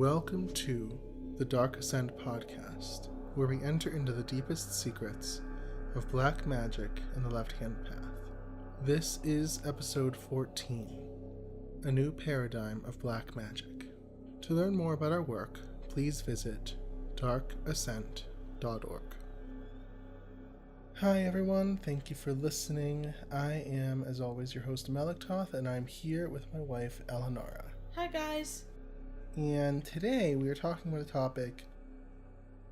Welcome to the Dark Ascent podcast, where we enter into the deepest secrets of black magic and the left-hand path. This is episode 14, A New Paradigm of Black Magic. To learn more about our work, please visit darkascent.org. Hi everyone, thank you for listening. I am, as always, your host Melektoth, and I'm here with my wife Elinara. Hi guys. And today we are talking about a topic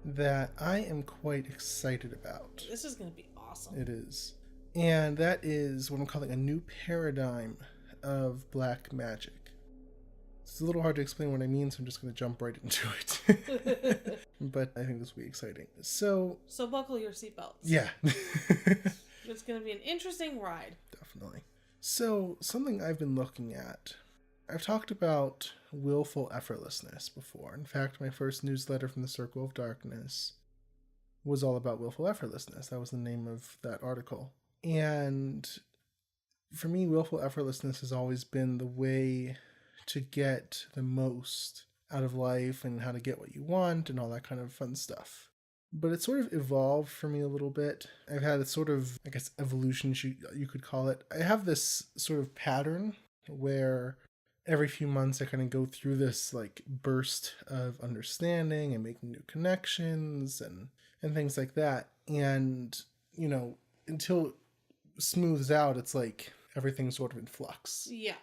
that I am quite excited about. This is going to be awesome. It is. And that is what I'm calling a new paradigm of black magic. It's a little hard to explain what I mean, so I'm just going to jump right into it. But I think this will be exciting. So buckle your seatbelts. Yeah. It's going to be an interesting ride. Definitely. So something I've been looking at, I've talked about willful effortlessness before. In fact, my first newsletter from the Circle of Darkness was all about willful effortlessness. That was the name of that article. And for me, willful effortlessness has always been the way to get the most out of life and how to get what you want and all that kind of fun stuff. But it sort of evolved for me a little bit. I've had a sort of, I guess, evolution, you could call it. I have this sort of pattern where every few months I kind of go through this like burst of understanding and making new connections and things like that. And, you know, until it smooths out, it's like everything's sort of in flux. Yeah.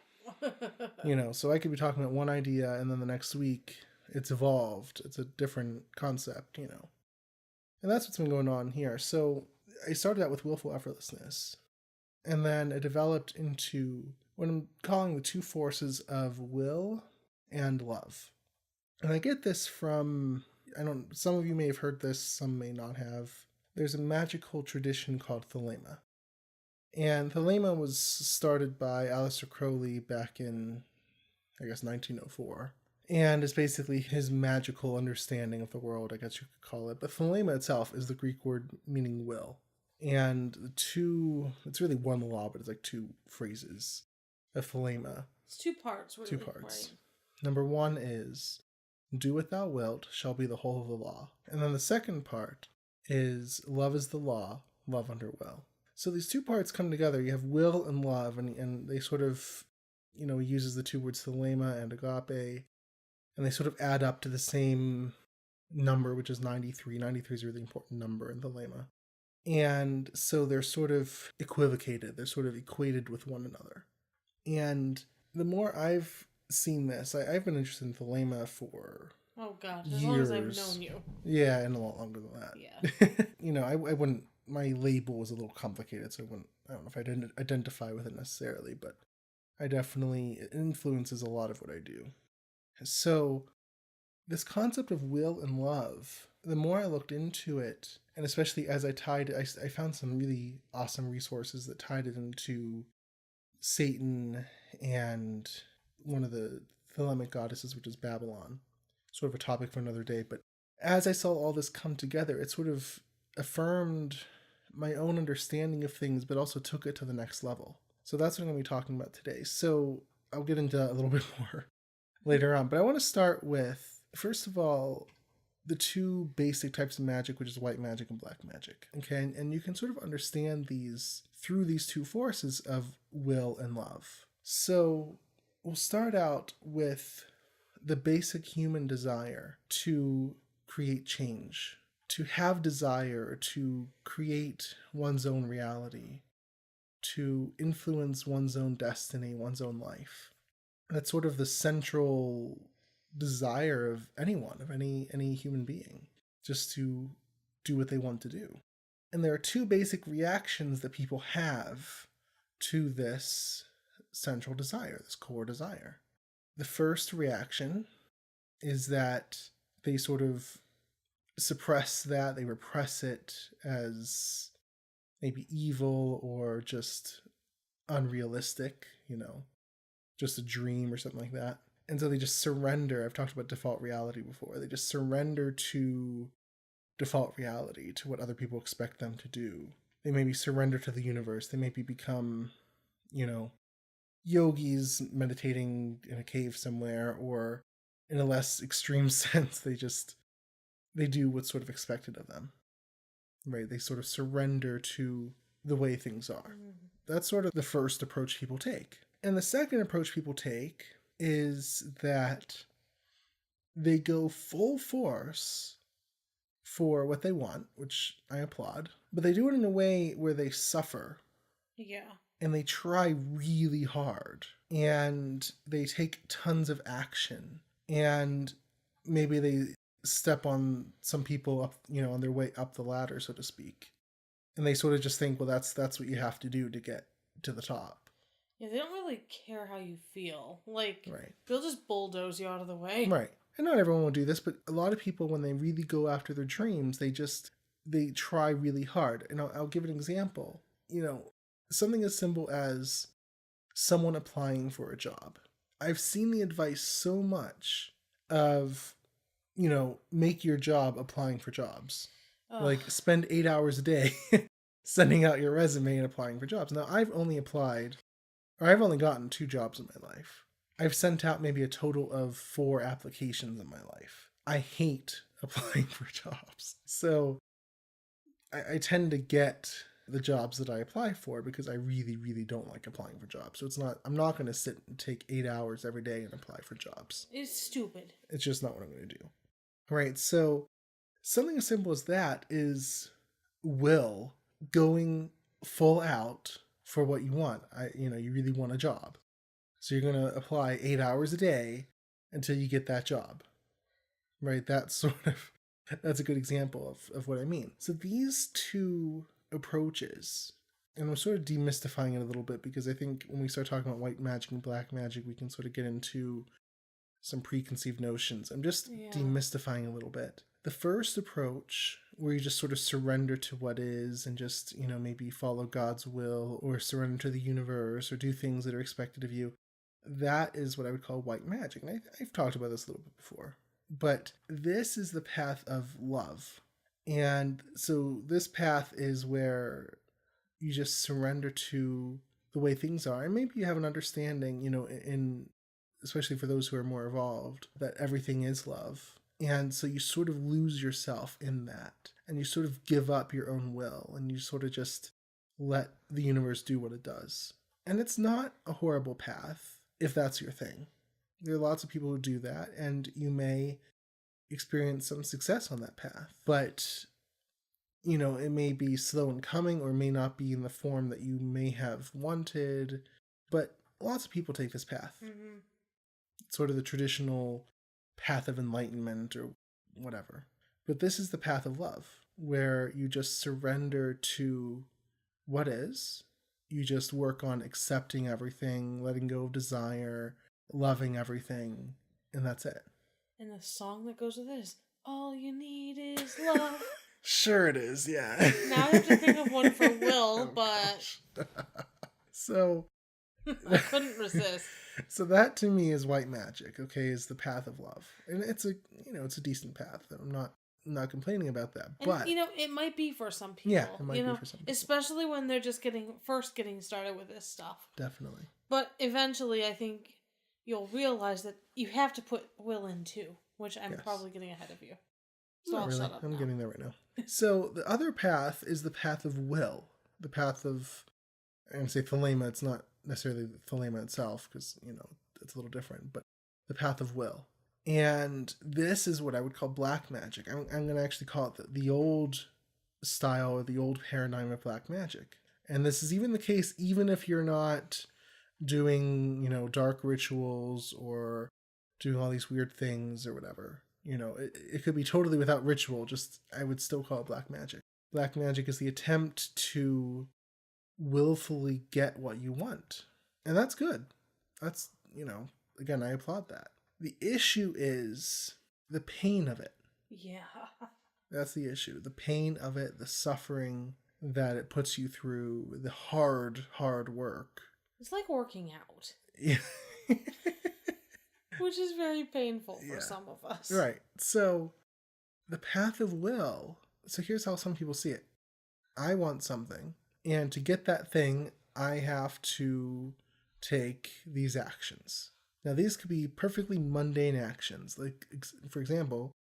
You know, so I could be talking about one idea and then the next week it's evolved. It's a different concept, you know. And that's what's been going on here. So I started out with willful effortlessness. And then it developed into what I'm calling the two forces of will and love. And I get this from, some of you may have heard this, some may not have. There's a magical tradition called Thelema. And Thelema was started by Aleister Crowley back in, I guess, 1904. And it's basically his magical understanding of the world, I guess you could call it. But Thelema itself is the Greek word meaning will. And it's really one law, but it's like two phrases of Thelema. It's two parts. Really, two parts. Right? Number one is, do what thou wilt shall be the whole of the law. And then the second part is, love is the law, love under will. So these two parts come together. You have will and love, and they sort of, you know, he uses the two words thelema and agape, and they sort of add up to the same number, which is 93. 93 is a really important number in thelema. And so they're sort of equivocated. They're sort of equated with one another. And the more I've seen this, I've been interested in thelema for as long as I've known you. Yeah, and a lot longer than that. Yeah. You know, I wouldn't, my label was a little complicated, so I don't know if I didn't identify with it necessarily, but it influences a lot of what I do. So this concept of will and love, the more I looked into it, and especially as I found some really awesome resources that tied it into Satan and one of the Thelemic goddesses, which is Babylon. Sort of a topic for another day. But as I saw all this come together, it sort of affirmed my own understanding of things, but also took it to the next level. So that's what I'm going to be talking about today. So I'll get into a little bit more later on. But I want to start with, first of all, the two basic types of magic, which is white magic and black magic. Okay, and you can sort of understand these through these two forces of will and love. So we'll start out with the basic human desire to create change, to have desire to create one's own reality, to influence one's own destiny, one's own life. That's sort of the central desire of anyone, of any human being, just to do what they want to do. And there are two basic reactions that people have to this central desire, this core desire. The first reaction is that they sort of suppress that, they repress it as maybe evil or just unrealistic, you know, just a dream or something like that. And so they just surrender. I've talked about default reality before. They just surrender to default reality, to what other people expect them to do. They maybe surrender to the universe. They maybe become, you know, yogis meditating in a cave somewhere, or in a less extreme sense, they do what's sort of expected of them, right? They sort of surrender to the way things are. That's sort of the first approach people take. And the second approach people take is that they go full force for what they want, which I applaud, but they do it in a way where they suffer. Yeah. And they try really hard, and they take tons of action, and maybe they step on some people up, on their way up the ladder, so to speak. And they sort of just think, well, that's what you have to do to get to the top. Yeah, they don't really care how you feel. Like, right. They'll just bulldoze you out of the way. Right. And not everyone will do this, but a lot of people, when they really go after their dreams, they try really hard. And I'll give an example. Something as simple as someone applying for a job. I've seen the advice so much of, make your job applying for jobs. Ugh. Like, spend 8 hours a day sending out your resume and applying for jobs. Now, I've only gotten 2 jobs in my life. I've sent out maybe a total of 4 applications in my life. I hate applying for jobs. So I tend to get the jobs that I apply for because I really, really don't like applying for jobs. So I'm not going to sit and take 8 hours every day and apply for jobs. It's stupid. It's just not what I'm going to do. All right. So something as simple as that is will going full out for what you want. You really want a job. So you're going to apply 8 hours a day until you get that job. Right? That's a good example of what I mean. So these 2 approaches, and I'm sort of demystifying it a little bit because I think when we start talking about white magic and black magic, we can sort of get into some preconceived notions. I'm just demystifying a little bit. The first approach, where you just sort of surrender to what is and just, maybe follow God's will or surrender to the universe or do things that are expected of you, that is what I would call white magic. And I've talked about this a little bit before. But this is the path of love. And so this path is where you just surrender to the way things are. And maybe you have an understanding, especially for those who are more evolved, that everything is love. And so you sort of lose yourself in that. And you sort of give up your own will. And you sort of just let the universe do what it does. And it's not a horrible path if that's your thing. There are lots of people who do that. And you may experience some success on that path. But, it may be slow in coming or may not be in the form that you may have wanted. But lots of people take this path. Mm-hmm. It's sort of the traditional path of enlightenment or whatever. But this is the path of love, where you just surrender to what is. You just work on accepting everything, letting go of desire, loving everything, and that's it. And the song that goes with it is, all you need is love. Sure it is, yeah. Now I have to think of one for Will, but... So... I couldn't resist. So that to me is white magic, okay, is the path of love. And it's a decent path. I'm not complaining about that. But it might be for some people. Yeah, it might be for some people. Especially when they're just getting started with this stuff. Definitely. But eventually I think you'll realize that you have to put will in too, which I'm probably getting ahead of you. So I'll shut up now. I'm getting there right now. So the other path is the path of will. The path of, I'm going to say thelema. It's not necessarily the thelema itself because, it's a little different. But the path of will. And this is what I would call black magic. I'm going to actually call it the old style or the old paradigm of black magic. And this is even the case even if you're not doing, dark rituals or doing all these weird things or whatever. It could be totally without ritual, just I would still call it black magic. Black magic is the attempt to willfully get what you want. And that's good. That's, again, I applaud that. The issue is the pain of it. Yeah. That's the issue. The pain of it, the suffering that it puts you through, the hard work. It's like working out. Yeah. Which is very painful for some of us. Right. So the path of will. So here's how some people see it. I want something. And to get that thing, I have to take these actions. Now, these could be perfectly mundane actions. Like, for example,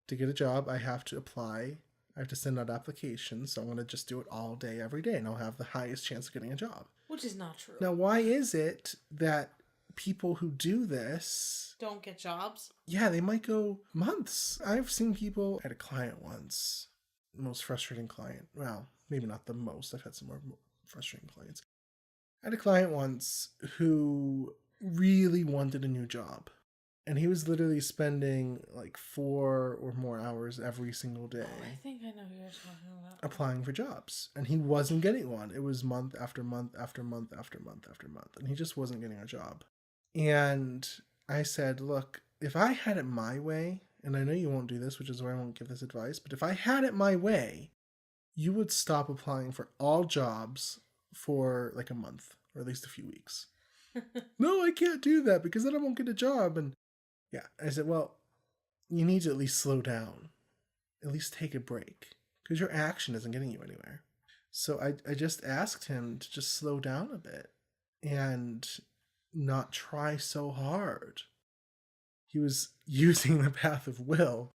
to get a job, I have to apply. I have to send out applications. So I'm going to just do it all day, every day, and I'll have the highest chance of getting a job. Which is not true. Now, why is it that people who do this don't get jobs? Yeah, they might go months. I've seen people. I had a client once, most frustrating client. Well, maybe not the most. I've had some more frustrating clients. I had a client once who really wanted a new job. And he was literally spending like 4 or more hours every single day. Oh, I think I know who you're talking about. Applying for jobs. And he wasn't getting one. It was month after month after month after month after month. And he just wasn't getting a job. And I said, look, if I had it my way, and I know you won't do this, which is why I won't give this advice, but if I had it my way, you would stop applying for all jobs for like a month or at least a few weeks. No, I can't do that because then I won't get a job. And yeah, I said, well, you need to at least slow down, at least take a break because your action isn't getting you anywhere. So I just asked him to just slow down a bit and not try so hard. He was using the path of will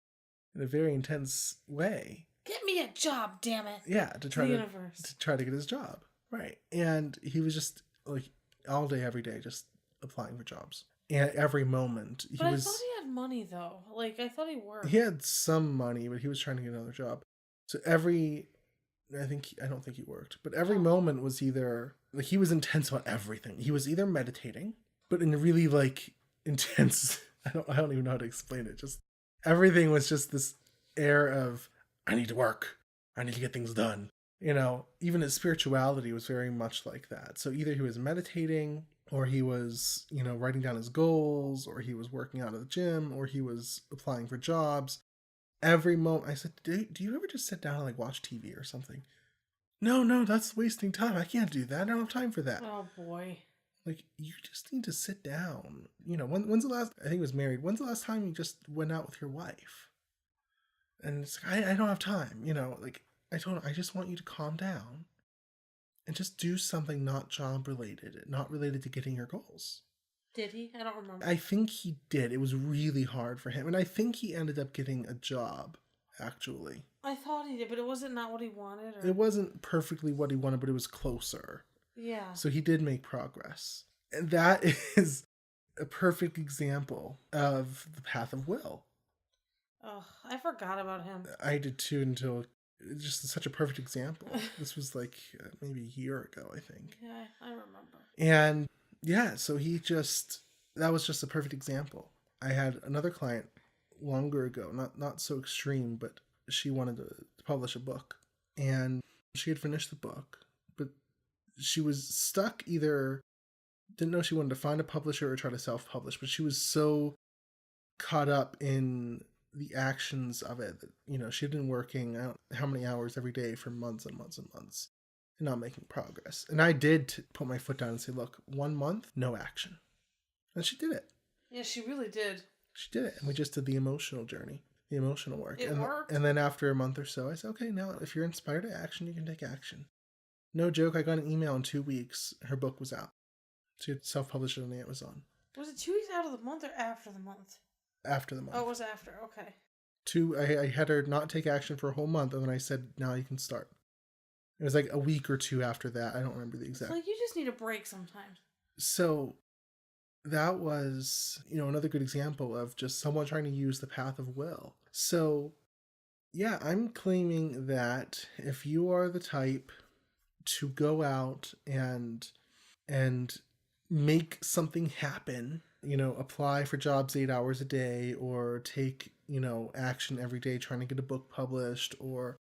in a very intense way. Get me a job, damn it. Yeah, to try to get his job. Right. And he was just like all day, every day, just applying for jobs. And every moment. I thought he had money though. Like I thought he worked. He had some money, but he was trying to get another job. So I don't think he worked. But every moment was either like he was intense about everything. He was either meditating, but in a really like intense I don't even know how to explain it. Just everything was just this air of I need to work. I need to get things done. You know, even his spirituality was very much like that. So either he was meditating or he was, you know, writing down his goals, or he was working out at the gym, or he was applying for jobs. Every moment I said, do you ever just sit down and like watch TV or something? No, that's wasting time. I can't do that. I don't have time for that. Oh boy. Like, you just need to sit down. You know, when's the last, I think he was married, when's the last time you just went out with your wife? And it's like, I don't have time, you know, like, I just want you to calm down and just do something not job related, not related to getting your goals. Did he? I don't remember. I think he did. It was really hard for him. And I think he ended up getting a job, actually. I thought he did, but it wasn't not what he wanted? It wasn't perfectly what he wanted, but it was closer. Yeah. So he did make progress. And that is a perfect example of the path of will. Oh, I forgot about him. I did too until it's just such a perfect example. This was like maybe a year ago, I think. Yeah, I remember. And yeah, so that was just a perfect example. I had another client longer ago, not so extreme, but she wanted to publish a book. And she had finished the book, but she was stuck either didn't know she wanted to find a publisher or try to self-publish, but she was so caught up in the actions of it that, you know, she had been working I don't know how many hours every day for months and months and months and not making progress. And I did put my foot down and say, look, 1 month, no action. And she did it. Yeah, she really did. She did it. And we just did the emotional journey, the emotional work. It worked. And then after a month or so, I said, okay, now if you're inspired to action, you can take action. No joke, I got an email in 2 weeks. Her book was out. She had self-published it on Amazon. Was it 2 weeks out of the month or after the month? After the month. Oh, it was after. Okay. I had her not take action for a whole month, and then I said, now you can start. It was like a week or two after that. I don't remember the exact. It's like you just need a break sometimes. So that was, you know, another good example of just someone trying to use the path of will. So yeah, I'm claiming that if you are the type to go out and make something happen, you know, apply for jobs 8 hours a day, or take, you know, action every day trying to get a book published, or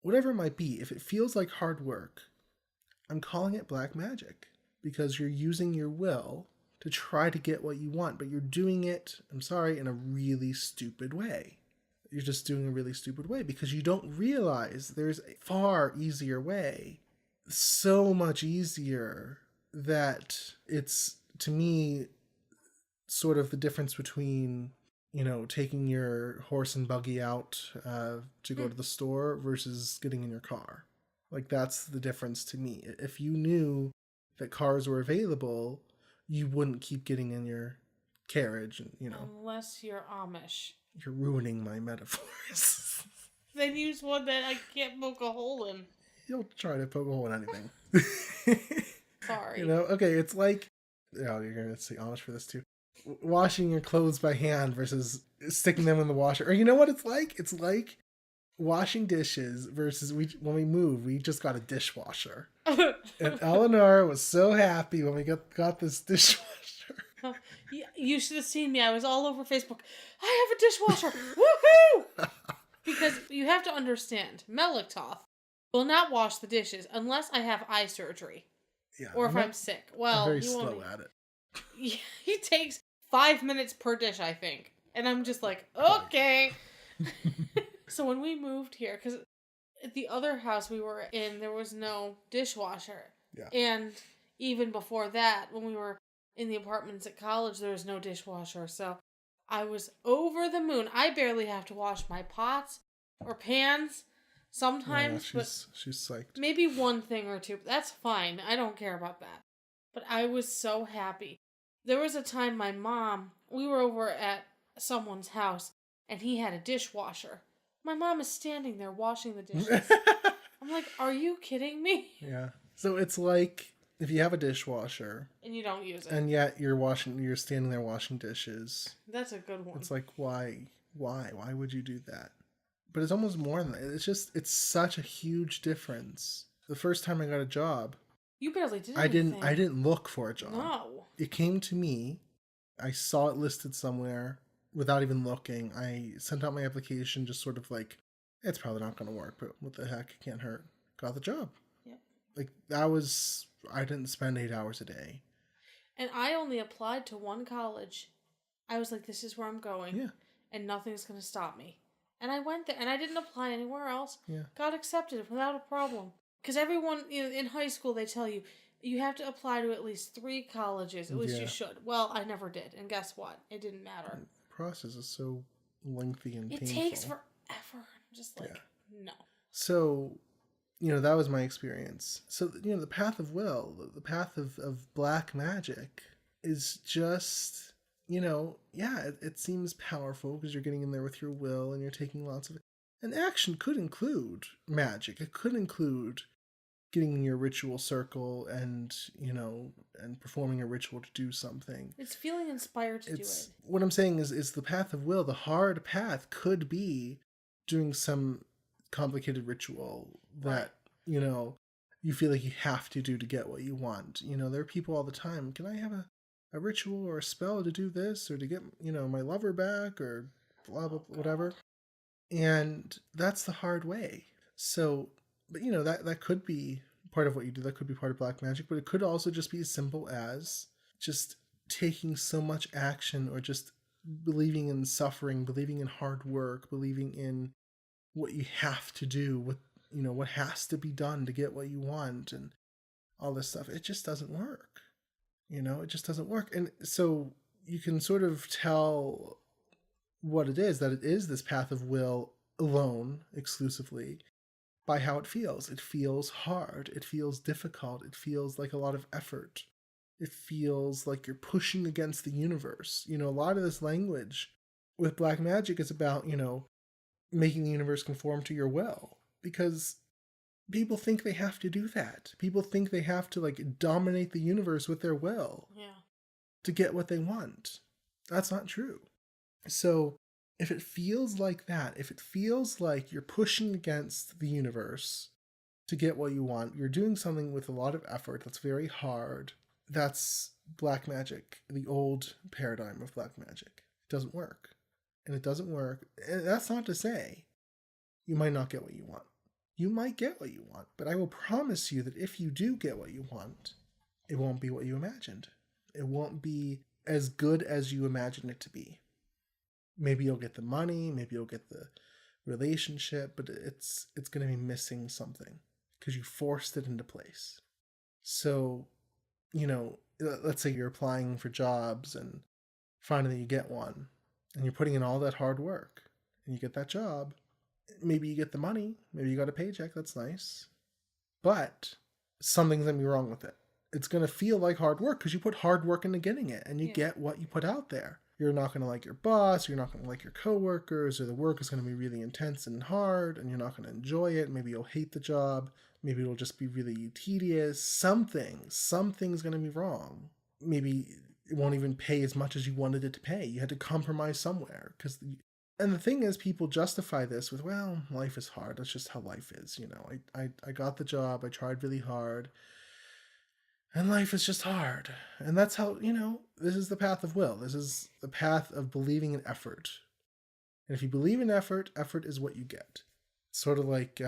whatever it might be, if it feels like hard work, I'm calling it black magic, because you're using your will to try to get what you want, but you're doing it, I'm sorry, in a really stupid way. You're just doing a really stupid way because you don't realize there's a far easier way, so much easier, that it's, to me, sort of the difference between, you know, taking your horse and buggy out to go to the store versus getting in your car. Like, that's the difference to me. If you knew that cars were available, you wouldn't keep getting in your carriage, and Unless you're Amish. You're ruining my metaphors. Then use one that I can't poke a hole in. You'll try to poke a hole in anything. Sorry. Okay, it's like, you're going to say Amish for this too. Washing your clothes by hand versus sticking them in the washer. Or you know what it's like? It's like washing dishes versus when we moved, we just got a dishwasher. And Elinara was so happy when we got this dishwasher. You should have seen me. I was all over Facebook. I have a dishwasher. Woohoo! Because you have to understand, Melektoth will not wash the dishes unless I have eye surgery. Yeah, or if I'm sick. Well, I'm very slow at it. He takes 5 minutes per dish, I think. And I'm just like, okay. So when we moved here, because at the other house we were in, there was no dishwasher. Yeah. And even before that, when we were in the apartments at college, there was no dishwasher. So I was over the moon. I barely have to wash my pots or pans sometimes. She's psyched. Maybe one thing or two. That's fine. I don't care about that. But I was so happy. There was a time we were over at someone's house, and he had a dishwasher. My mom is standing there washing the dishes. I'm like, are you kidding me? Yeah. So it's like if you have a dishwasher and you don't use it, and yet you're standing there washing dishes. That's a good one. It's like, why would you do that? But it's almost more than that. It's such a huge difference. The first time I got a job, you barely did anything. I didn't look for a job. No. It came to me. I saw it listed somewhere without even looking. I sent out my application, just sort of like, it's probably not going to work, but what the heck, it can't hurt. Got the job. Yep. Like, I didn't spend 8 hours a day. And I only applied to one college. I was like, this is where I'm going. Yeah. And nothing's going to stop me. And I went there, and I didn't apply anywhere else. Yeah. Got accepted without a problem. Because everyone, in high school, they tell you, you have to apply to at least 3 colleges. At least you should. Well, I never did. And guess what? It didn't matter. The process is so lengthy and painful. It takes forever. I'm just like, no. So, that was my experience. So, the path of will, the path of black magic is just, it seems powerful because you're getting in there with your will and you're taking lots of... And action could include magic. It could include getting in your ritual circle and performing a ritual to do something. It's feeling inspired to do it. What I'm saying is the path of will, the hard path could be doing some complicated ritual that, you feel like you have to do to get what you want. There are people all the time, can I have a ritual or a spell to do this or to get, my lover back or blah, blah, whatever. And that's the hard way. So, but that could be part of what you do. That could be part of black magic, but it could also just be as simple as just taking so much action or just believing in suffering, believing in hard work, believing in what you have to do, what has to be done to get what you want and all this stuff. It just doesn't work. It just doesn't work. And so you can sort of tell what it is, that it is this path of will alone, exclusively, by how it feels. It feels hard. It feels difficult. It feels like a lot of effort. It feels like you're pushing against the universe. A lot of this language with black magic is about, making the universe conform to your will. Because people think they have to do that. People think they have to, dominate the universe with their will. Yeah. To get what they want. That's not true. So, if it feels like that, if it feels like you're pushing against the universe to get what you want, you're doing something with a lot of effort that's very hard, that's black magic, the old paradigm of black magic. It doesn't work. And it doesn't work. And that's not to say you might not get what you want. You might get what you want, but I will promise you that if you do get what you want, it won't be what you imagined. It won't be as good as you imagined it to be. Maybe you'll get the money, maybe you'll get the relationship, but it's going to be missing something because you forced it into place. So, let's say you're applying for jobs and finally you get one and you're putting in all that hard work and you get that job. Maybe you get the money, maybe you got a paycheck, that's nice. But something's going to be wrong with it. It's going to feel like hard work because you put hard work into getting it and you get what you put out there. you're not going to like your boss, you're not going to like your coworkers, or the work is going to be really intense and hard, and you're not going to enjoy it. Maybe you'll hate the job. Maybe it'll just be really tedious. Something's going to be wrong. Maybe it won't even pay as much as you wanted it to pay. You had to compromise somewhere. And the thing is, people justify this with, well, life is hard. That's just how life is. I got the job. I tried really hard. And life is just hard. And that's how, this is the path of will. This is the path of believing in effort. And if you believe in effort, effort is what you get. Sort of like,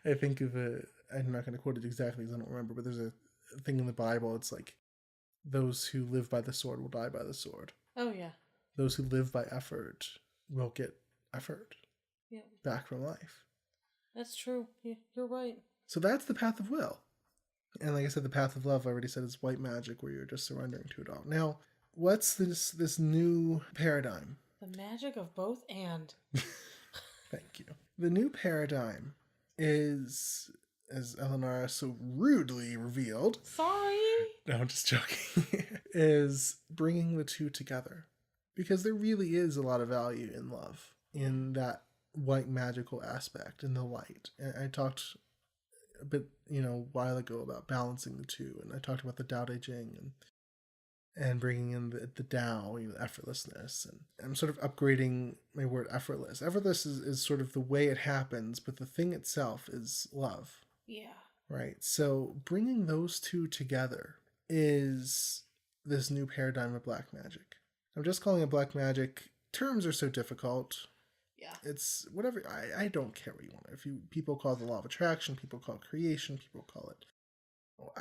I think of I'm not going to quote it exactly because I don't remember, but there's a thing in the Bible. It's like, those who live by the sword will die by the sword. Oh, yeah. Those who live by effort will get effort back from life. That's true. Yeah, you're right. So that's the path of will. And like I said, the path of love, I already said, is white magic, where you're just surrendering to it all. Now, what's this new paradigm? The magic of both and. Thank you. The new paradigm is, as Elinara so rudely revealed. Sorry. No, I'm just joking. Is bringing the two together. Because there really is a lot of value in love, in that white magical aspect, in the light. And I talked a bit, a while ago about balancing the two, and I talked about the Tao Te Ching and bringing in the Tao, effortlessness, and I'm sort of upgrading my word effortless. Effortless is sort of the way it happens, but the thing itself is love. Yeah. Right. So bringing those two together is this new paradigm of black magic. I'm just calling it black magic. Terms are so difficult. Yeah. It's whatever. I don't care what you want. People call it the law of attraction, people call it creation, people call it.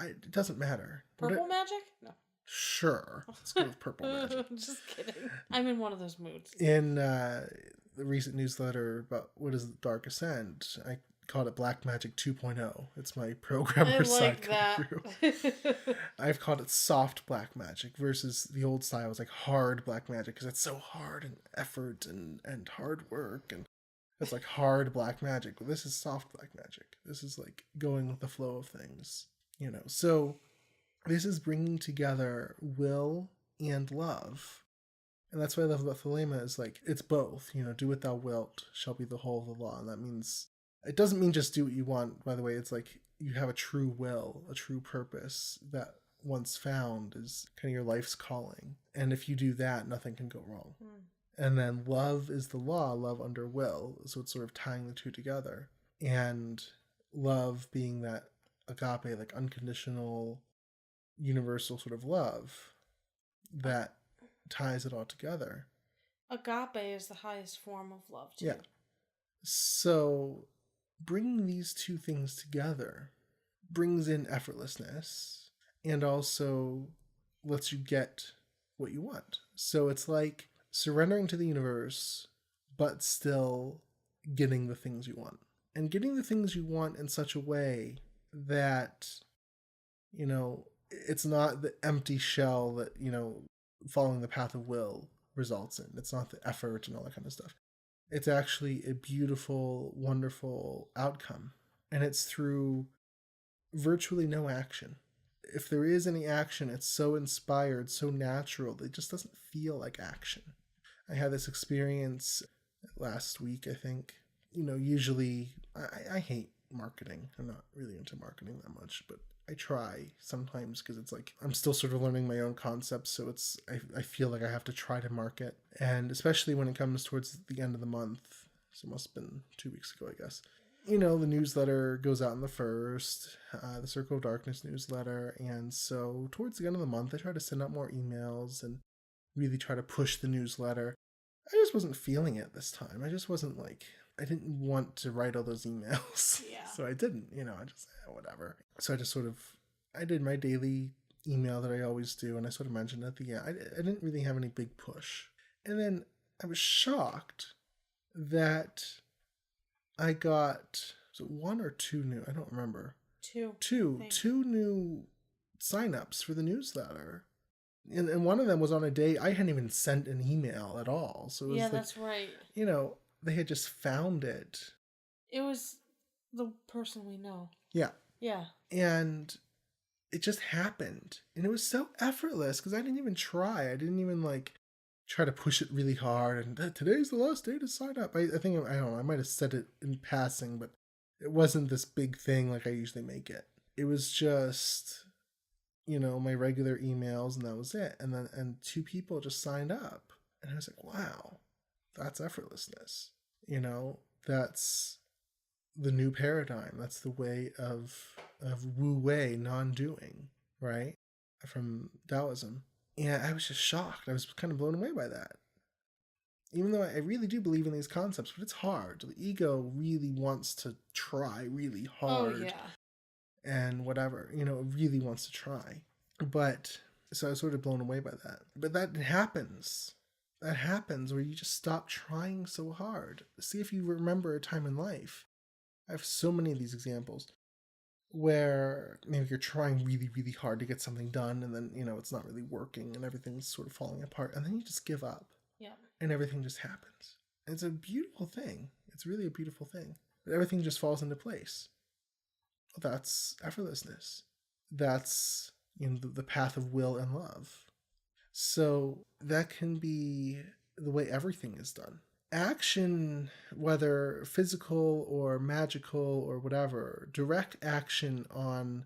It doesn't matter. Purple magic? No. Sure. Let's go with purple magic. Just kidding. I'm in one of those moods. In the recent newsletter about what is Dark Ascent, I called it Black Magic 2.0. It's my programmer side coming through. I've called it soft black magic versus the old style was like hard black magic because it's so hard and effort and hard work, and it's like hard black magic. Well, this is soft black magic. This is like going with the flow of things, So this is bringing together will and love. And that's what I love about Thelema is like, it's both, do what thou wilt shall be the whole of the law. And that means, it doesn't mean just do what you want, by the way. It's like you have a true will, a true purpose that once found is kind of your life's calling. And if you do that, nothing can go wrong. And then love is the law, love under will. So it's sort of tying the two together. And love being that agape, like unconditional, universal sort of love that ties it all together. Agape is the highest form of love, too. Yeah. So bringing these two things together brings in effortlessness and also lets you get what you want. So it's like surrendering to the universe, but still getting the things you want. And getting the things you want in such a way that, it's not the empty shell that, following the path of will results in. It's not the effort and all that kind of stuff. It's actually a beautiful, wonderful outcome. And it's through virtually no action. If there is any action, it's so inspired, so natural, that it just doesn't feel like action. I had this experience last week, I think. Usually, I hate marketing. I'm not really into marketing that much, but I try sometimes because it's like I'm still sort of learning my own concepts, so I feel like I have to try to market, and especially when it comes towards the end of the month. So it must have been 2 weeks ago, I guess. The newsletter goes out on the 1st, the Circle of Darkness newsletter, and so towards the end of the month, I try to send out more emails and really try to push the newsletter. I just wasn't feeling it this time. I just wasn't I didn't want to write all those emails. Yeah. So I didn't, I just, whatever. So I just I did my daily email that I always do, and I sort of mentioned at the end. I didn't really have any big push. And then I was shocked that I got, was it 1 or 2 new? I don't remember. 2. 2 new signups for the newsletter. And one of them was on a day I hadn't even sent an email at all. So it was that's right. They had just found it. It was the person we know. Yeah. Yeah. And it just happened. And it was so effortless because I didn't even try. I didn't even try to push it really hard and today's the last day to sign up. I think, I don't know, I might have said it in passing, but it wasn't this big thing like I usually make it. It was just, my regular emails, and that was it. And 2 people just signed up. And I was like, wow, that's effortlessness. That's the new paradigm. That's the way of Wu Wei, non-doing, right? From Taoism. And I was just shocked. I was kind of blown away by that. Even though I really do believe in these concepts, but it's hard. The ego really wants to try really hard. Oh, yeah. And whatever, it really wants to try. But, so I was sort of blown away by that. But that happens. That happens where you just stop trying so hard. See if you remember a time in life. I have so many of these examples where maybe you're trying really, really hard to get something done, and then, it's not really working and everything's sort of falling apart, and then you just give up. Yeah. And everything just happens. And it's a beautiful thing. It's really a beautiful thing. But everything just falls into place. Well, that's effortlessness. That's, the path of will and love. So that can be the way everything is done. Action, whether physical or magical or whatever, direct action on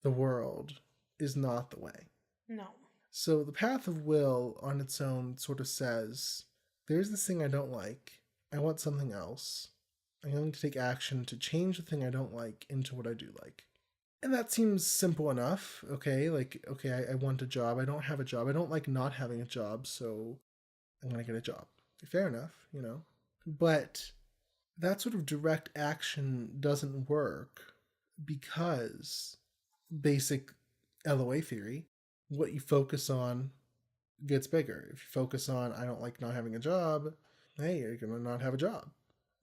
the world is not the way. No. So the path of will on its own sort of says, there's this thing I don't like. I want something else. I'm going to take action to change the thing I don't like into what I do like. And that seems simple enough. Okay, I want a job. I don't have a job. I don't like not having a job, so I'm going to get a job. Fair enough, But that sort of direct action doesn't work because basic LOA theory, what you focus on gets bigger. If you focus on, I don't like not having a job, hey, you're going to not have a job.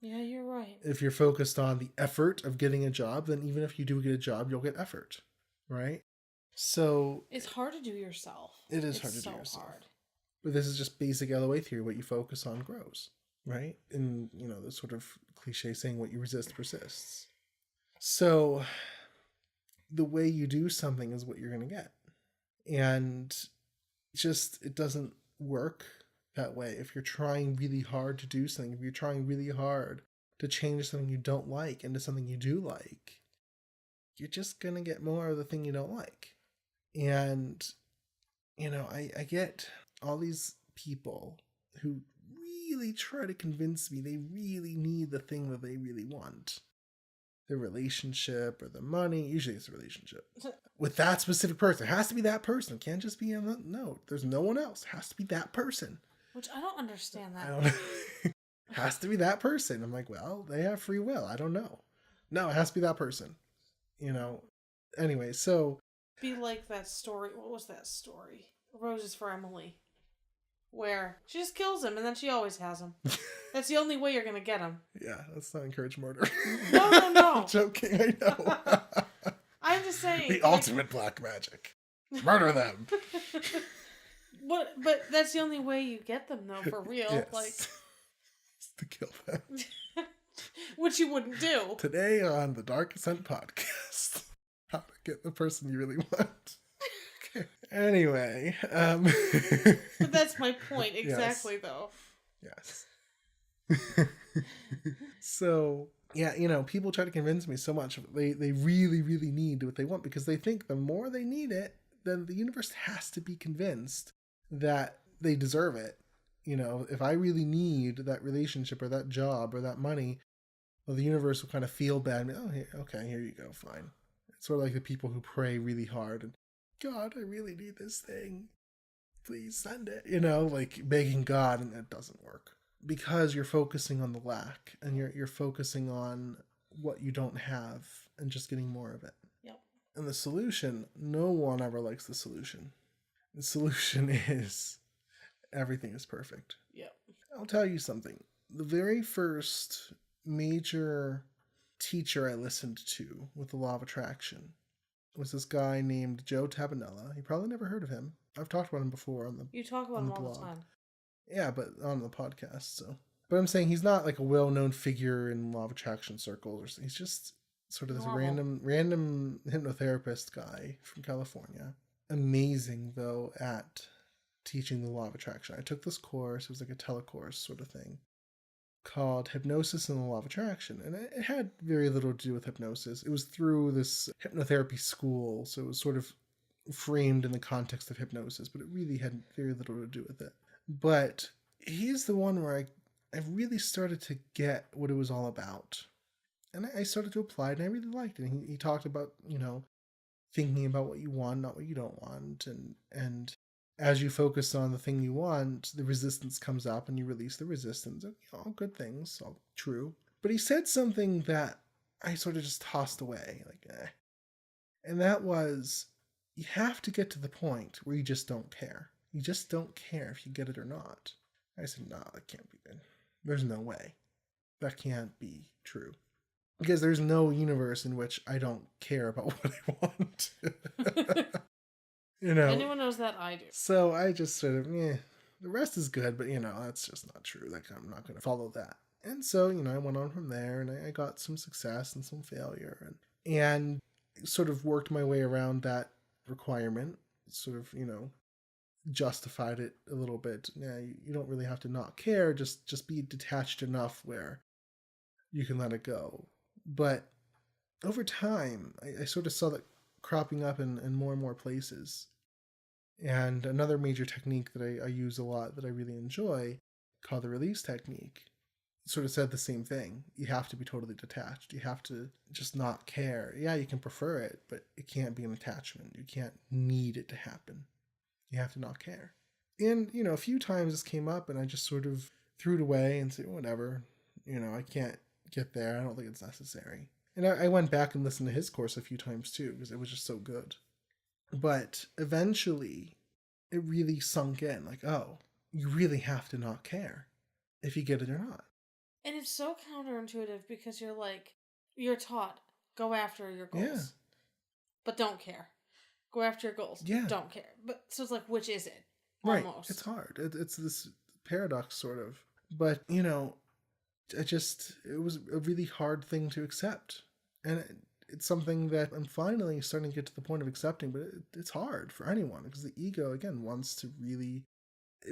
Yeah, you're right. If you're focused on the effort of getting a job, then even if you do get a job, you'll get effort, right? So it's hard to do yourself. It is hard to do yourself. It's so hard. But this is just basic LOA theory. What you focus on grows, right? And, the sort of cliche saying, what you resist persists. So the way you do something is what you're going to get. And it doesn't work that way. If you're trying really hard to do something, if you're trying really hard to change something you don't like into something you do like, you're just going to get more of the thing you don't like. And, I get all these people who really try to convince me they really need the thing that they really want. The relationship or the money. Usually it's a relationship. With that specific person. It has to be that person. It can't just be, no, there's no one else. It has to be that person. Which I don't understand that. I don't know. Has to be that person. I'm like, well, they have free will. I don't know. No, it has to be that person. Anyway, so. Be like that story. What was that story? Roses for Emily. Where she just kills him and then she always has him. That's the only way you're going to get him. Yeah, let's not encourage murder. No. I'm joking, I know. I'm just saying. The ultimate black magic. Murder them. But that's the only way you get them, though, for real. Yes. Like to kill them. Which you wouldn't do. Today on the Dark Ascent podcast, how to get the person you really want. Okay. Anyway, but that's my point exactly, yes. Though. Yes. So yeah, people try to convince me so much. They really, really need what they want because they think the more they need it, then the universe has to be convinced that they deserve it. If I really need that relationship or that job or that money, well, the universe will kind of feel bad. Here you go, fine. It's sort of like the people who pray really hard and, God, I really need this thing. Please send it. Like begging God, and it doesn't work. Because you're focusing on the lack and you're focusing on what you don't have and just getting more of it. Yep. And the solution, no one ever likes the solution. The solution is everything is perfect. Yep. I'll tell you something. The very first major teacher I listened to with the law of attraction was this guy named Joe Tabanella. You probably never heard of him. I've talked about him before on the You talk about him all blog. the time. Yeah, but on the podcast, so. But I'm saying he's not like a well-known figure in law of attraction circles. He's just sort of this random hypnotherapist guy from California. Amazing, though, at teaching the law of attraction. I took this course, it was like a telecourse sort of thing, called Hypnosis and the Law of Attraction. And it had very little to do with hypnosis. It was through this hypnotherapy school, so it was sort of framed in the context of hypnosis, but it really had very little to do with it. But he's the one where I really started to get what it was all about. And I started to apply it, and I really liked it. He talked about, thinking about what you want, not what you don't want. And as you focus on the thing you want, the resistance comes up and you release the resistance. All good things, all true. But he said something that I sort of just tossed away, like, eh. And that was, you have to get to the point where you just don't care. You just don't care if you get it or not. I said, no, that can't be good. There's no way. That can't be true. Because there's no universe in which I don't care about what I want. Anyone knows that, I do. So I just sort of, the rest is good, but that's just not true. Like, I'm not going to follow that. And so, I went on from there, and I got some success and some failure, and sort of worked my way around that requirement, sort of, justified it a little bit. Yeah, you don't really have to not care, just be detached enough where you can let it go. But over time, I sort of saw that cropping up in more and more places. And another major technique that I use a lot that I really enjoy, called the release technique, sort of said the same thing. You have to be totally detached. You have to just not care. Yeah, you can prefer it, but it can't be an attachment. You can't need it to happen. You have to not care. And, a few times this came up and I just sort of threw it away and said, whatever, I can't get there. I don't think it's necessary. And I went back and listened to his course a few times too, because it was just so good. But eventually it really sunk in, like, oh, you really have to not care if you get it or not. And it's so counterintuitive because you're taught, go after your goals. Yeah. But don't care. Go after your goals. Yeah. Don't care. But so it's like, which is it? Right. Almost. It's hard. It's this paradox sort of. But, it was a really hard thing to accept. And it's something that I'm finally starting to get to the point of accepting, but it's hard for anyone because the ego, again, wants to it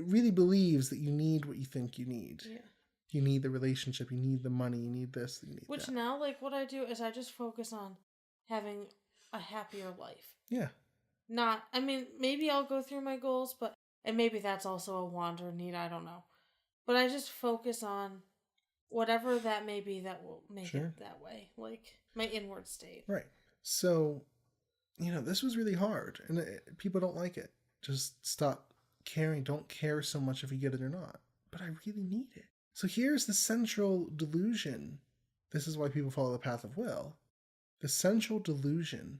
really believes that you need what you think you need. Yeah. You need the relationship, you need the money, you need this, you need Which that. now, what I do is I just focus on having a happier life. Yeah. Maybe I'll go through my goals, and maybe that's also a want or need, I don't know. But I just focus on whatever that may be that will make it that way. Like my inward state. Right. So, this was really hard. And people don't like it. Just stop caring. Don't care so much if you get it or not. But I really need it. So here's the central delusion. This is why people follow the path of will. The central delusion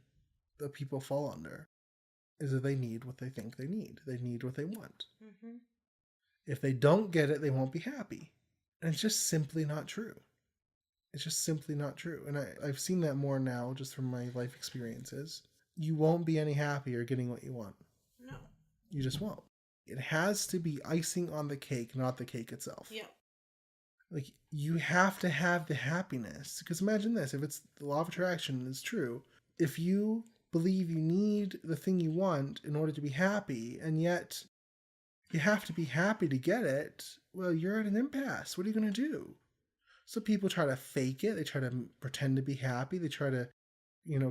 that people fall under is that they need what they think they need. They need what they want. Mm-hmm. If they don't get it, they won't be happy. And it's just simply not true. It's just simply not true. And I've seen that more now just from my life experiences. You won't be any happier getting what you want. No. You just won't. It has to be icing on the cake, not the cake itself. Yeah. Like, you have to have the happiness. Because imagine this, if it's the law of attraction is true, if you believe you need the thing you want in order to be happy, and yet you have to be happy to get it, well, you're at an impasse. What are you going to do? So people try to fake it. They try to pretend to be happy. They try to,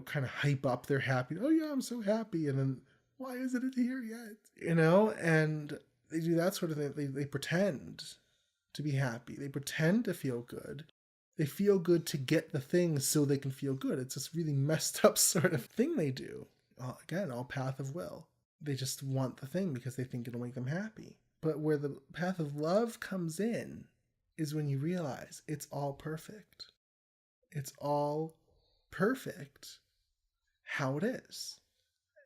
kind of hype up their happy. Oh yeah, I'm so happy. And then, why isn't it here yet? And they do that sort of thing. They pretend to be happy. They pretend to feel good. They feel good to get the thing so they can feel good. It's this really messed up sort of thing they do. Again, all path of will. They just want the thing because they think it'll make them happy. But where the path of love comes in is when you realize it's all perfect. It's all perfect how it is.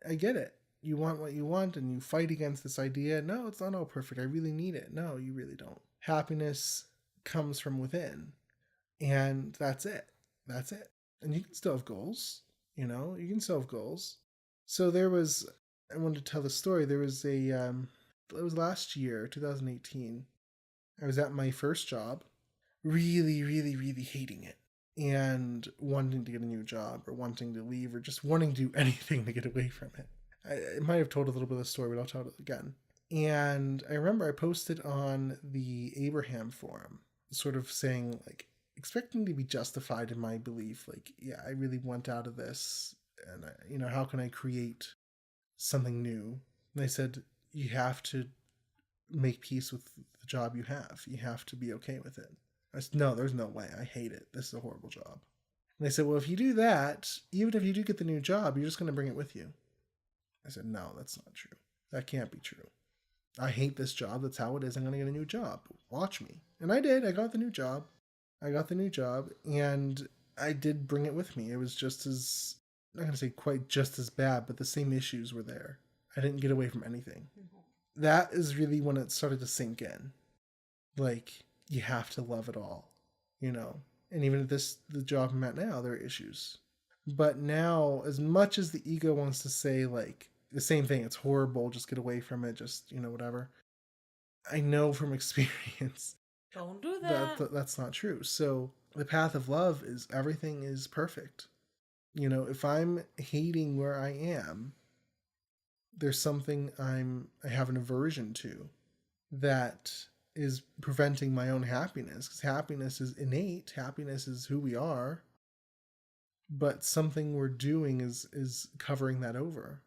I get it. You want what you want and you fight against this idea. No, it's not all perfect. I really need it. No, you really don't. Happiness comes from within. And that's it. That's it. And you can still have goals. You can still have goals. So I wanted to tell the story. There was it was last year, 2018. I was at my first job, really, really, really hating it and wanting to get a new job or wanting to leave or just wanting to do anything to get away from it. I might have told a little bit of the story, but I'll tell it again. And I remember I posted on the Abraham forum, sort of saying, like, expecting to be justified in my belief. Like, yeah, I really want out of this. And, how can I create something new? And they said, you have to make peace with the job you have. You have to be okay with it. I said, no, there's no way. I hate it. This is a horrible job. And they said, well, if you do that, even if you do get the new job, you're just going to bring it with you. I said, no, that's not true. That can't be true. I hate this job. That's how it is. I'm going to get a new job. Watch me. And I did. I got the new job. And I did bring it with me. It was just as, I'm not going to say quite just as bad, but the same issues were there. I didn't get away from anything. That is really when it started to sink in. Like, you have to love it all, And even at the job I'm at now, there are issues. But now, as much as the ego wants to say, like, the same thing, it's horrible, just get away from it, just, whatever. I know from experience Don't do that. that's not true. So the path of love is everything is perfect. If I'm hating where I am, there's something I have an aversion to that is preventing my own happiness, because happiness is innate. Happiness is who we are. But something we're doing is covering that over.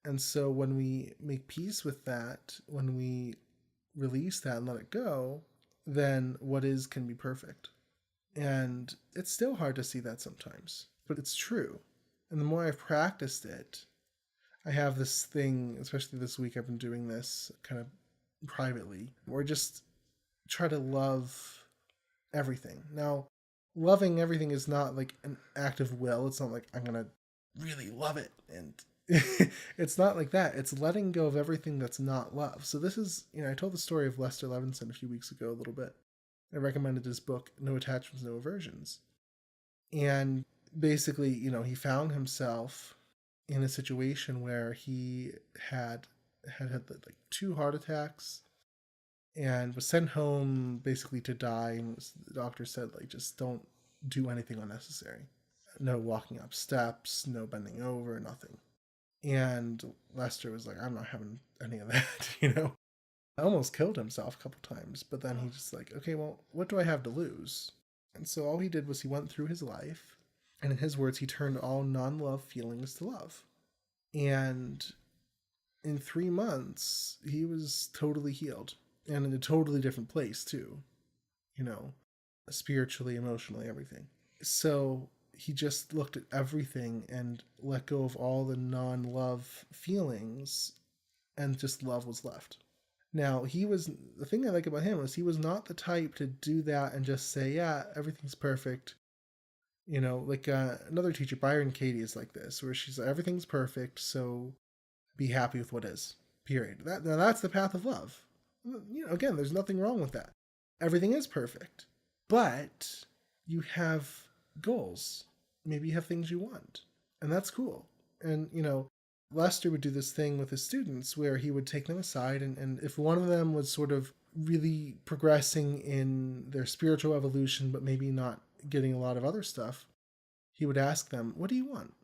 And so when we make peace with that, when we release that and let it go, then what is can be perfect. And it's still hard to see that sometimes, but it's true. And the more I've practiced it, I have this thing, especially this week, I've been doing this kind of privately, where I just try to love everything. Now, loving everything is not like an act of will. It's not like I'm going to really love it. And it's not like that. It's letting go of everything that's not love. So this is, I told the story of Lester Levinson a few weeks ago a little bit. I recommended his book, No Attachments, No Aversions. And basically, he found himself in a situation where he had like 2 heart attacks and was sent home basically to die. And the doctor said, like, just don't do anything unnecessary. No walking up steps, no bending over, nothing. And Lester was like, I'm not having any of that, Almost killed himself a couple times, but then he just like, okay, well, what do I have to lose? And so all he did was he went through his life, and in his words, he turned all non-love feelings to love. And in 3 months, he was totally healed, and in a totally different place too, spiritually, emotionally, everything. So he just looked at everything and let go of all the non-love feelings, and just love was left. Now, the thing I like about him was he was not the type to do that and just say, yeah, everything's perfect. Like another teacher, Byron Katie, is like this, where she's like, everything's perfect, so be happy with what is, period. Now that's the path of love. Again, there's nothing wrong with that. Everything is perfect. But you have goals. Maybe you have things you want. And that's cool. And, Lester would do this thing with his students where he would take them aside, and if one of them was sort of really progressing in their spiritual evolution, but maybe not getting a lot of other stuff, he would ask them, what do you want?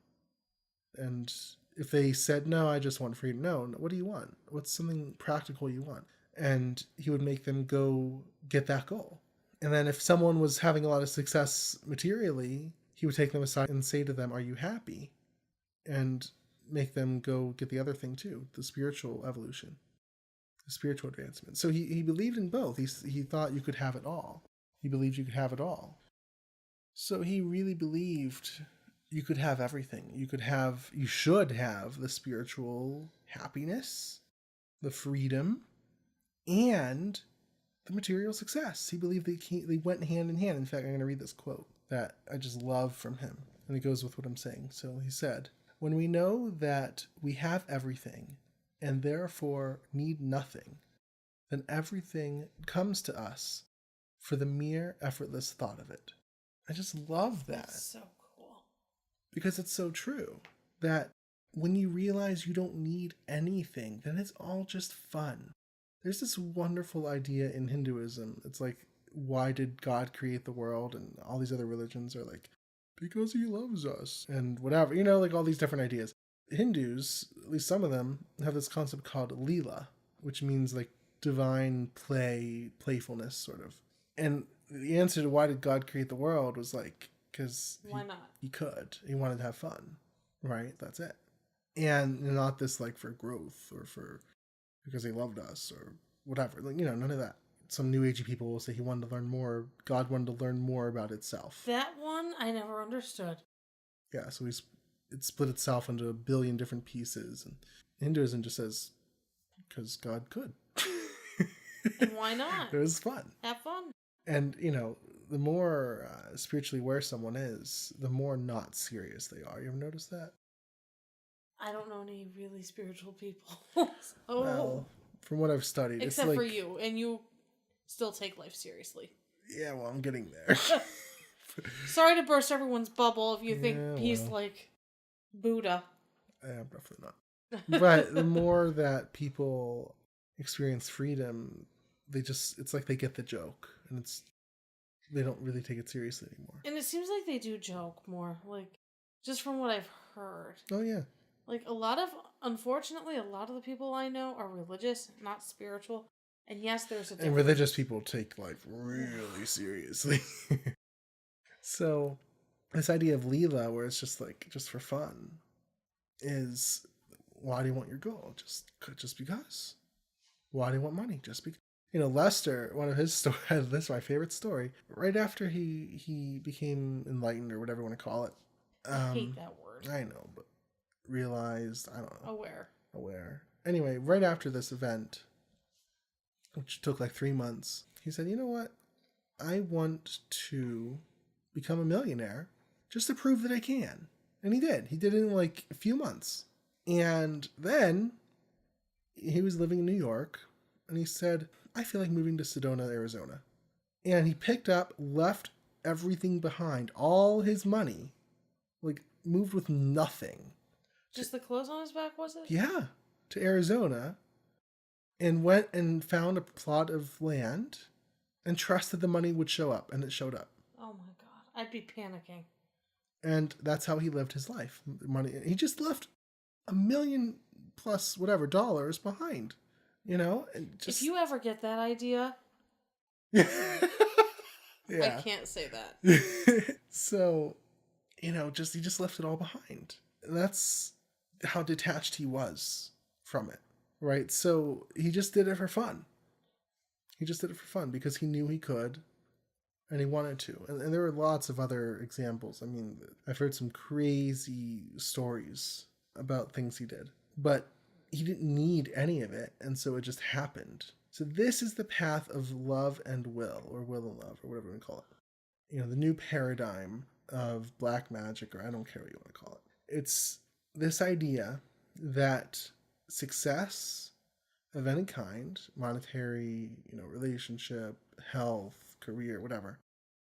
And if they said, no, I just want freedom, no, what do you want? What's something practical you want? And he would make them go get that goal. And then if someone was having a lot of success materially, he would take them aside and say to them, are you happy? And make them go get the other thing too, the spiritual evolution, the spiritual advancement. So he believed in both. He thought you could have it all. He believed you could have it all. So he really believed you could have everything. You should have the spiritual happiness, the freedom, and the material success. He believed they went hand in hand. In fact, I'm going to read this quote that I just love from him, and it goes with what I'm saying. So he said, when we know that we have everything and therefore need nothing, then everything comes to us for the mere effortless thought of it. I just love that. That's so cool. Because it's so true that when you realize you don't need anything, then it's all just fun. There's this wonderful idea in Hinduism. It's like, why did God create the world? And all these other religions are like, because he loves us and whatever, like all these different ideas. Hindus, at least some of them, have this concept called Leela. which means like divine playfulness, sort of. And the answer to why did God create the world was like, because Why not? he could. He wanted to have fun, right? That's it. And not this like for growth or for because he loved us or whatever. Like, none of that. Some new agey people will say he wanted to learn more. God wanted to learn more about itself. That one I never understood. Yeah, so it split itself into a billion different pieces. And Hinduism just says, because God could. And why not? It was fun. Have fun. And, the more spiritually aware someone is, the more not serious they are. You ever notice that? I don't know any really spiritual people. Well, from what I've studied, except it's for like, you, and you still take life seriously. Yeah, well, I'm getting there. Sorry to burst everyone's bubble if you think he's like Buddha. I'm definitely not. But the more that people experience freedom, it's like they get the joke, and they don't really take it seriously anymore. And it seems like they do joke more, like, just from what I've heard. Oh, yeah. Like, unfortunately, a lot of the people I know are religious, not spiritual. And yes, there's a difference. And religious people take life really seriously. So, this idea of Leela, where it's just for fun, is, why do you want your goal? Just because. Why do you want money? Just because. Lester, one of his stories, this is my favorite story, right after he became enlightened, or whatever you want to call it. I hate that word. I know, but realized, I don't know. Aware. Anyway, right after this event, which took like 3 months, he said, you know what? I want to become a millionaire just to prove that I can. And he did. He did it in like a few months. And then he was living in New York, and he said, I feel like moving to Sedona, Arizona. And he left everything behind, all his money, like moved with nothing. Just the clothes on his back, was it? Yeah, to Arizona, and went and found a plot of land and trusted the money would show up, and it showed up. Oh my God, I'd be panicking. And that's how he lived his life. He just left $1 million plus whatever dollars behind. And just... If you ever get that idea, yeah. I can't say that. So, he just left it all behind. And that's how detached he was from it, right? So he just did it for fun. He just did it for fun because he knew he could, and he wanted to. And there were lots of other examples. I mean, I've heard some crazy stories about things he did, but he didn't need any of it, and so it just happened. So this is the path of love and will, or will and love, or whatever we call it. The new paradigm of black magic, or I don't care what you want to call it. It's this idea that success of any kind, monetary, relationship, health, career, whatever,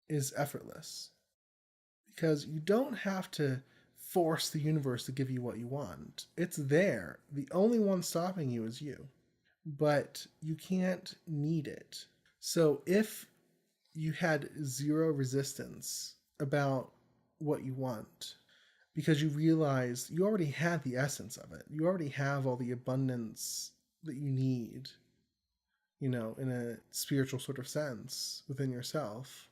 is effortless. Because you don't have to force the universe to give you what you want. It's there. The only one stopping you is you. But you can't need it. So if you had zero resistance about what you want, because you realize you already had the essence of it, you already have all the abundance that you need, in a spiritual sort of sense within yourself,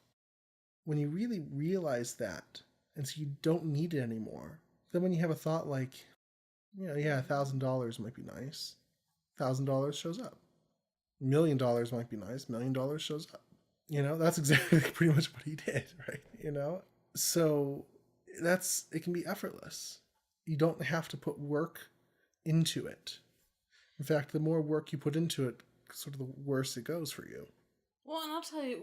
when you really realize that, and so you don't need it anymore, then when you have a thought like, $1,000 might be nice, $1,000 shows up. $1 million might be nice, $1 million shows up. That's exactly pretty much what he did, right? So it can be effortless. You don't have to put work into it. In fact, the more work you put into it, sort of the worse it goes for you. Well, and I'll tell you,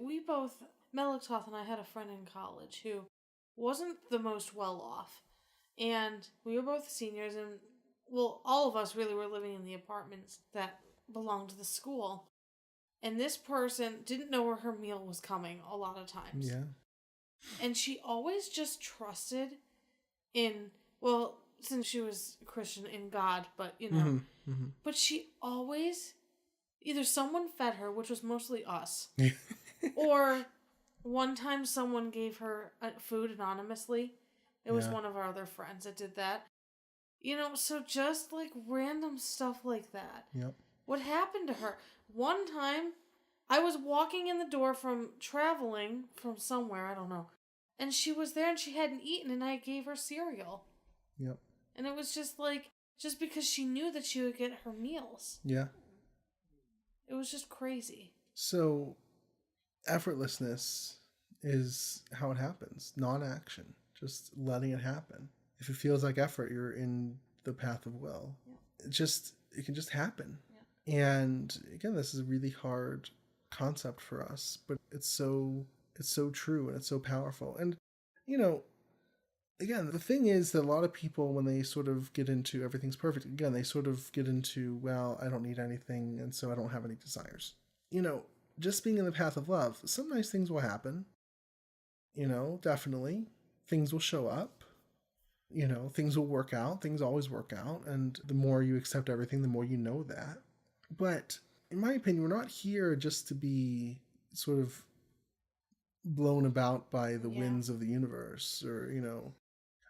Melektoth and I had a friend in college who wasn't the most well off. And we were both seniors, and, all of us really were living in the apartments that belonged to the school. And this person didn't know where her meal was coming a lot of times. Yeah. And she always just trusted in, since she was Christian, in God, but, But she always, either someone fed her, which was mostly us, or one time someone gave her food anonymously. It was one of our other friends that did that. So just like random stuff like that. Yep. What happened to her? One time, I was walking in the door from traveling from somewhere, I don't know. And she was there and she hadn't eaten, and I gave her cereal. Yep. And it was just like, just because she knew that she would get her meals. Yeah. It was just crazy. So, effortlessness is how it happens. Non-action. Just letting it happen. If it feels like effort, you're in the path of will. Yeah. It can just happen. Yeah. And again, this is a really hard concept for us, but it's so true and it's so powerful. And again, the thing is that a lot of people, when they sort of get into everything's perfect, again, they sort of get into, well, I don't need anything, and so I don't have any desires. Just being in the path of love, some nice things will happen. Definitely. Things will show up. Things will work out. Things always work out. And the more you accept everything, the more you know that. But in my opinion, we're not here just to be sort of blown about by the winds of the universe, or,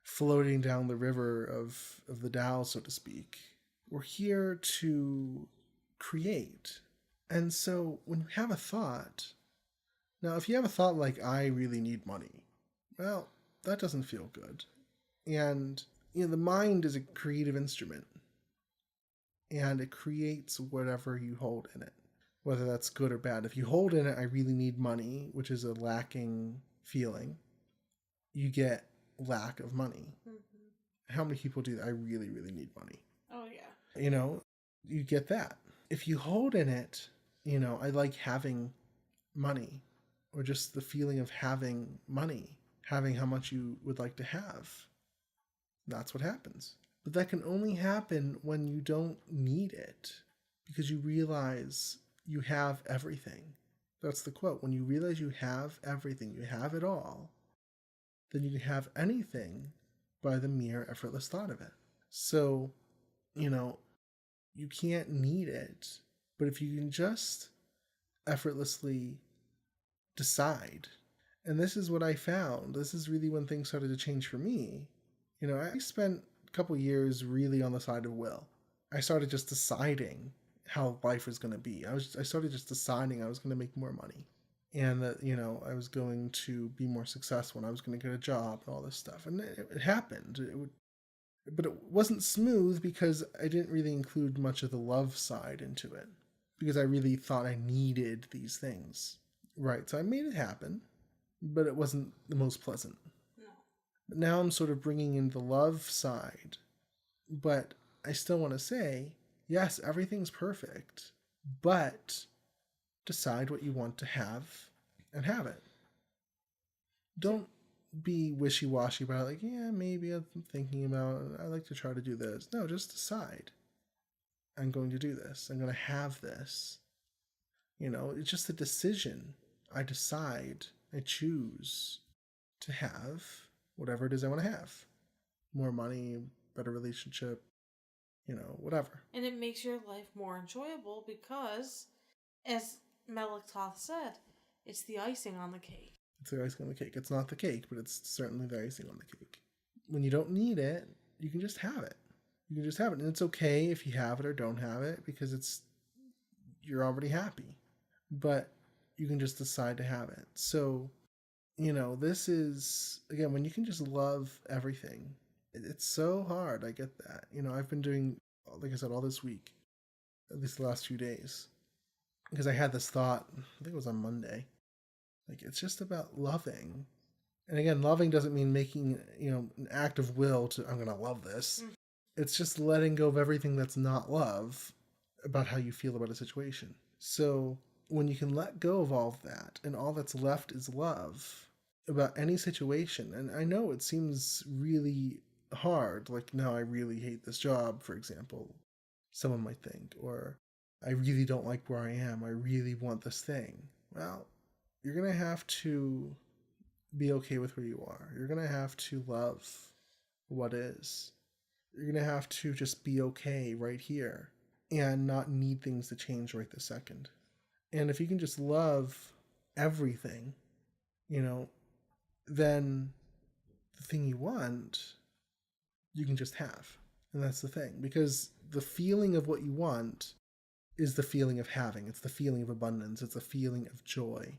floating down the river of the Tao, so to speak. We're here to create. And so when you have a thought, now if you have a thought like, I really need money, well, that doesn't feel good. And, the mind is a creative instrument. And it creates whatever you hold in it, whether that's good or bad. If you hold in it, I really need money, which is a lacking feeling, you get lack of money. Mm-hmm. How many people do that? I really, really need money. Oh, yeah. You get that. If you hold in it, I like having money, or just the feeling of having money, having how much you would like to have. That's what happens. But that can only happen when you don't need it, because you realize you have everything. That's the quote. When you realize you have everything, you have it all, then you can have anything by the mere effortless thought of it. So, you can't need it, but if you can just effortlessly decide, and this is what I found, this is really when things started to change for me. I spent a couple years really on the side of will. I started just deciding how life was going to be. I started just deciding I was going to make more money, and that, I was going to be more successful, and I was going to get a job and all this stuff. And it happened. But it wasn't smooth, because I didn't really include much of the love side into it, because I really thought I needed these things. Right, so I made it happen, but it wasn't the most pleasant. No. But now I'm sort of bringing in the love side, but I still want to say, yes, everything's perfect, but decide what you want to have and have it. Don't be wishy-washy about it, like, yeah, maybe I'm thinking about it. I like to try to do this. No, just decide. I'm going to do this. I'm going to have this. It's just a decision. I decide, I choose to have whatever it is I want to have. More money, better relationship, whatever. And it makes your life more enjoyable because, as Melektoth said, it's the icing on the cake. It's the icing on the cake. It's not the cake, but it's certainly the icing on the cake. When you don't need it, you can just have it. You can just have it. And it's okay if you have it or don't have it, because you're already happy. But you can just decide to have it. So, this is, again, when you can just love everything, it's so hard. I get that. I've been doing, like I said, all this week, at least the last few days, because I had this thought, I think it was on Monday, like, it's just about loving. And again, loving doesn't mean making, an act of will to, I'm going to love this. Mm. It's just letting go of everything that's not love about how you feel about a situation. So when you can let go of all of that, and all that's left is love about any situation, and I know it seems really hard, like, no, I really hate this job, for example, someone might think, or I really don't like where I am, I really want this thing. Well, you're going to have to be okay with where you are. You're going to have to love what is. You're going to have to just be okay right here and not need things to change right this second. And if you can just love everything, then the thing you want, you can just have. And that's the thing. Because the feeling of what you want is the feeling of having. It's the feeling of abundance. It's a feeling of joy.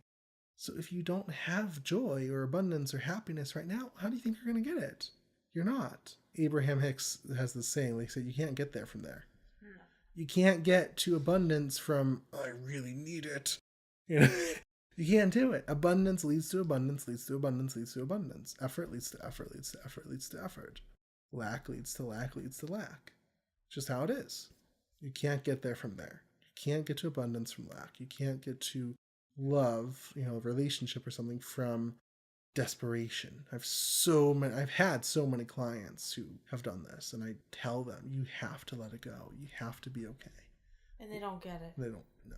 So if you don't have joy or abundance or happiness right now, how do you think you're going to get it? You're not. Abraham Hicks has this saying, like, he said, you can't get there from there. No. You can't get to abundance from, I really need it. You know, you can't do it. Abundance leads to abundance, leads to abundance, leads to abundance. Effort leads to effort, leads to effort, leads to effort. Lack leads to lack, leads to lack. It's just how it is. You can't get there from there. You can't get to abundance from lack. You can't get to love, a relationship or something from desperation. I've had so many clients who have done this, and I tell them, you have to let it go. You have to be okay. And they don't get it. They don't know.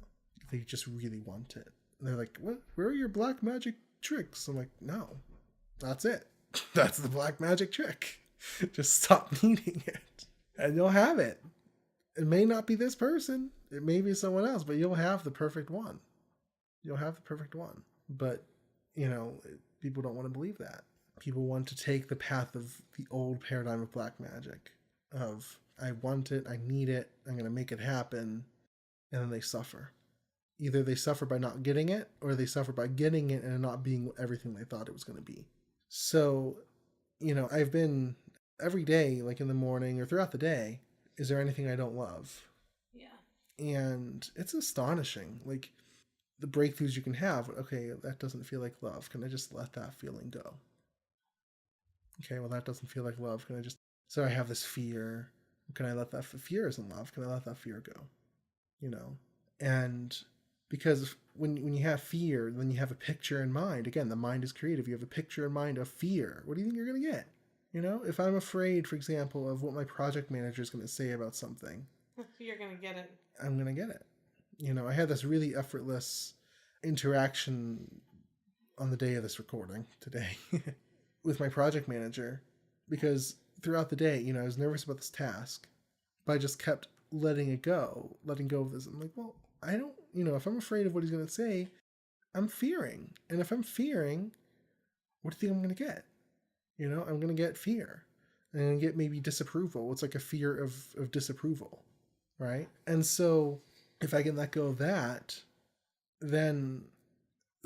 They just really want it. And they're like, what? Where are your black magic tricks? I'm like, no, that's it. That's the black magic trick. Just stop needing it, and you'll have it. It may not be this person. It may be someone else, but you'll have the perfect one. You'll have the perfect one. But, people don't want to believe that. People want to take the path of the old paradigm of black magic, of I want it, I need it, I'm going to make it happen, and then they suffer. Either they suffer by not getting it, or they suffer by getting it and it not being everything they thought it was going to be. So, I've been every day, like in the morning or throughout the day, is there anything I don't love? Yeah. And it's astonishing. Like, the breakthroughs you can have. Okay, that doesn't feel like love. Can I just let that feeling go? Okay, well, that doesn't feel like love. Can I just... So I have this fear. Can I let that... Fear isn't love. Can I let that fear go? And because when you have fear, then you have a picture in mind. Again, the mind is creative. You have a picture in mind of fear. What do you think you're going to get? If I'm afraid, for example, of what my project manager is going to say about something, you're going to get it. I'm going to get it. I had this really effortless interaction on the day of this recording today with my project manager, because throughout the day, I was nervous about this task, but I just kept letting go of this. I'm like, well, I don't, if I'm afraid of what he's going to say, I'm fearing. And if I'm fearing, what do you think I'm going to get? I'm going to get fear. And I'm going to get maybe disapproval. It's like a fear of disapproval, right? And so if I can let go of that, then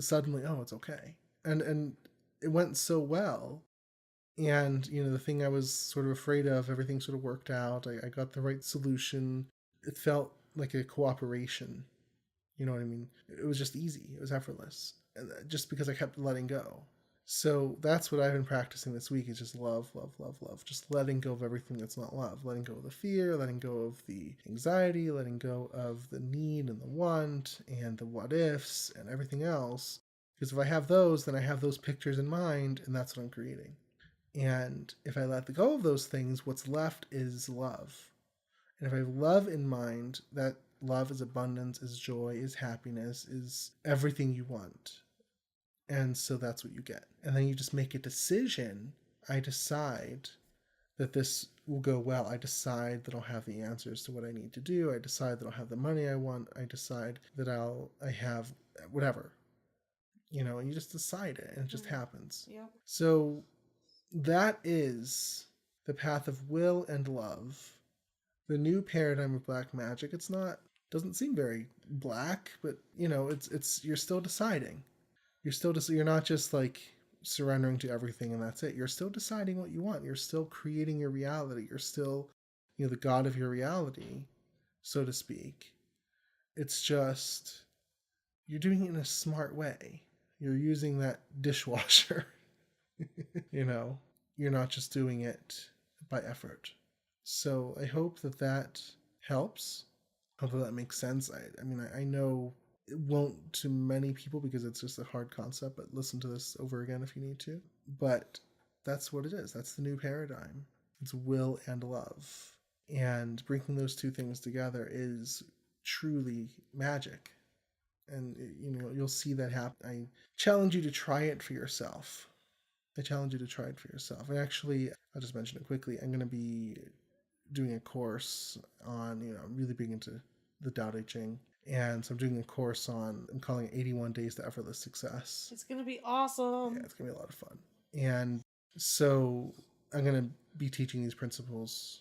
suddenly, oh, it's okay. And it went so well. And, the thing I was sort of afraid of, everything sort of worked out. I got the right solution. It felt like a cooperation. You know what I mean? It was just easy. It was effortless. And just because I kept letting go. So that's what I've been practicing this week, is just love, love, love, love. Just letting go of everything that's not love. Letting go of the fear, letting go of the anxiety, letting go of the need and the want and the what ifs and everything else. Because if I have those, then I have those pictures in mind, and that's what I'm creating. And if I let go of those things, what's left is love. And if I have love in mind, that love is abundance, is joy, is happiness, is everything you want. And so that's what you get. And then you just make a decision. I decide that this will go well. I decide that I'll have the answers to what I need to do. I decide that I'll have the money I want. I decide that I have whatever. And you just decide it, and it just happens. Yep. So that is the path of will and love. The new paradigm of black magic. Doesn't seem very black, but it's you're still deciding. You're not just like surrendering to everything and that's it. You're still deciding what you want. You're still creating your reality. You're still, the god of your reality, so to speak. It's just, you're doing it in a smart way. You're using that dishwasher. You're not just doing it by effort. So I hope that helps. Hopefully that makes sense. I know it won't to many people because it's just a hard concept, but listen to this over again if you need to. But that's what it is. That's the new paradigm. It's will and love. And bringing those two things together is truly magic. And, you'll see that happen. I challenge you to try it for yourself. And actually, I'll just mention it quickly. I'm going to be doing a course on, I'm really big into the Tao Te Ching. And so I'm doing a course I'm calling it 81 Days to Effortless Success. It's going to be awesome. Yeah, it's going to be a lot of fun. And so I'm going to be teaching these principles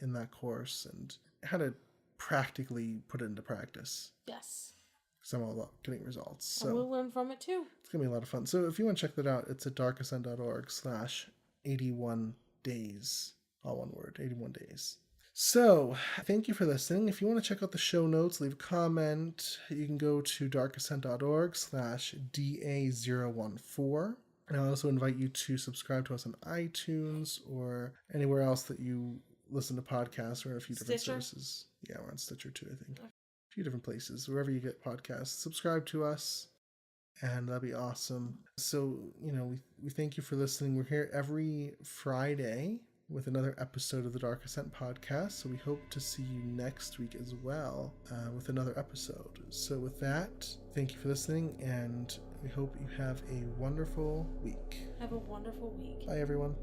in that course, and how to practically put it into practice. Yes. Because I'm all about getting results. So and we'll learn from it too. It's going to be a lot of fun. So if you want to check that out, it's at darkascent.org/81days. All one word, 81 days. So, thank you for listening. If you want to check out the show notes, leave a comment, you can go to darkascent.org/DA014. And I also invite you to subscribe to us on iTunes or anywhere else that you listen to podcasts. We're in a few different services. Yeah, we're on Stitcher too, I think. A few different places. Wherever you get podcasts, subscribe to us, and that'd be awesome. So, we thank you for listening. We're here every Friday with another episode of the Dark Ascent podcast. So we hope to see you next week as well with another episode. So with that, thank you for listening, and we hope you have a wonderful week. Have a wonderful week. Bye, everyone.